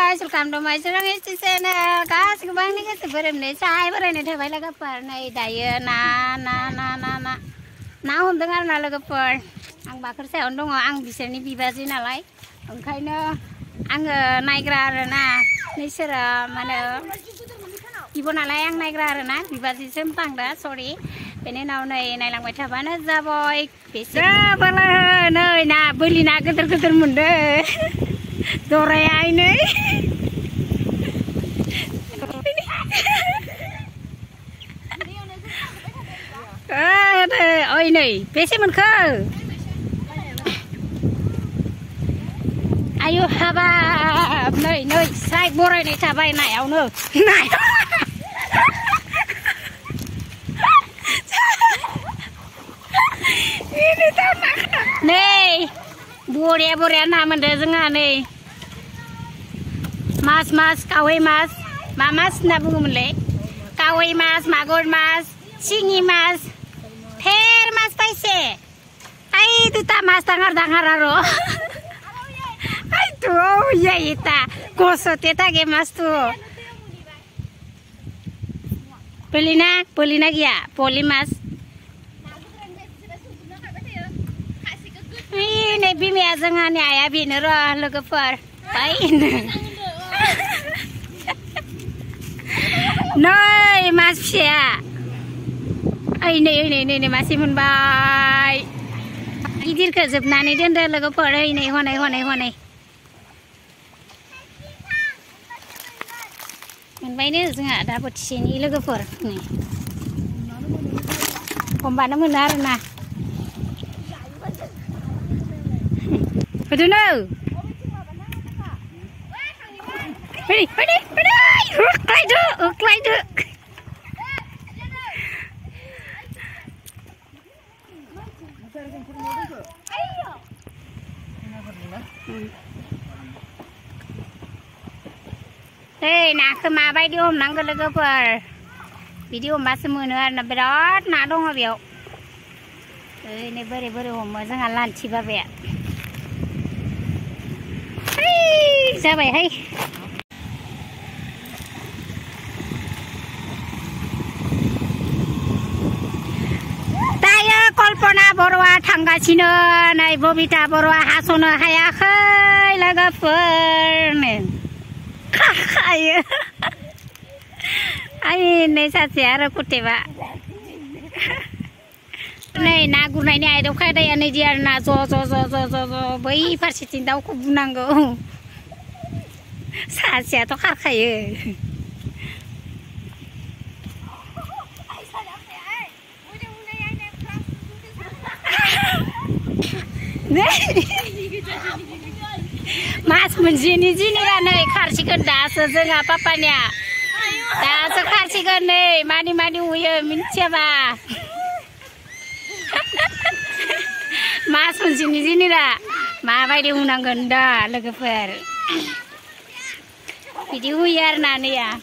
guys, welcome to my channel. Guys, kembali nih ke beremne saya berani dah laga per nai daya na dengar na laga per ang bakar saya undung ang bisa ni bibasi nalai angkaina ang naigra na nisra mana ibu nalai ang naigra na bibasi sempang dah sorry bene nau nai langbai thabana jaboy bisa bala nai na beli na geter munde Dore ini. Ôi này, bé xem mình khơ. Ayo haba, nơi sai bore này thà bay này ông nữa. Này. Ini tanah. Nih. Bore naman deh zengan nih. Mas kawai mas mamas na bungu mele kawai mas magor mas singi mas her mas paise ai tu ta mas tangar aro ai tu ya ita koso teta ge mas tu polina gya poli mas ini bimi azangan ni ayah bini roh logopar pain Noi mas sia. Ini masih menbai. Gidir ke jebnani dende logo pore ini honai. Menbai ni senga dapat sini logo pore ni. Kombana benar nah. Betul no. Ready. Uklai du. Hey, nak kemana video nang ke lega per. Video mas semua na berat nak dong abiau. Ini beri homo jangan lanci babe. Hey, sabai hai. Kolpona Borwa थांगासिनो नै बबिता बरवा हासनो हायाखै लोगोफोर खाखायो आइ नै सासे आरो कुटेबा नै ना गुरनायनि आयदाव खायदाया नै दि आरो ना ज' बै फारसेथिं दाउखौ बुनांगौ सासेयाथ' खारखायो Mas menjini nih karsikan dasar enggak papanya. Dasar karsikan nih mani uya siapa? Mas menjini lah. Mama dia undang genda legefer. Video uyar nani ya.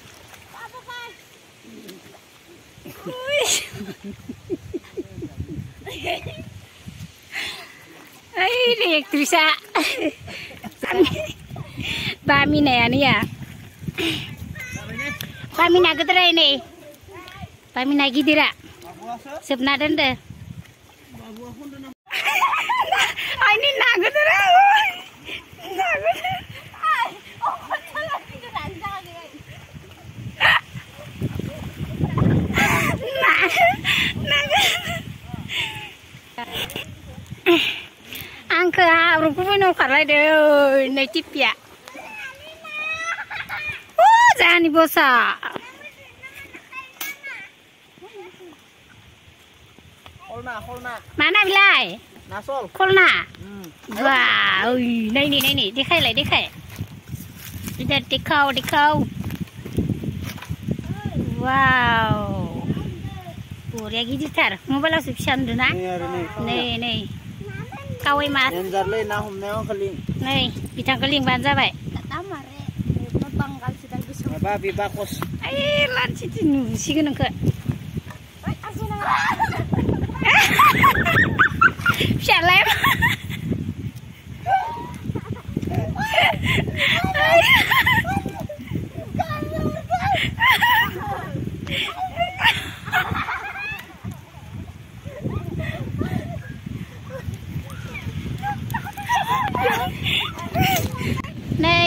Ini bisa Bami nih ya Bami nak ketera ini Bami nak gidira sebenarnya dende ini nak ketera Angke harus punya karai deh, native ya. Jangan dibosa. Kolna. Mana bilai? Nasol. Kolna. Wow, ini, dikai. Tidak dikau. Wow. Puri lagi ditar. Mau balas siapa duna? Nih. Kawai mas. Enjarle na humneo keling. Nih, bidang keling ban jabai. Tamare, banggal sudah bisa. Babi bakos. Ai, lanci tinu sigen ke. Ai, asuna. Shalem.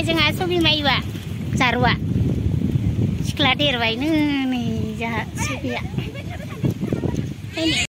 जोंहा सबिमा इबा जारुआ सिख्ला देरबायनो नै जोंहा सबिया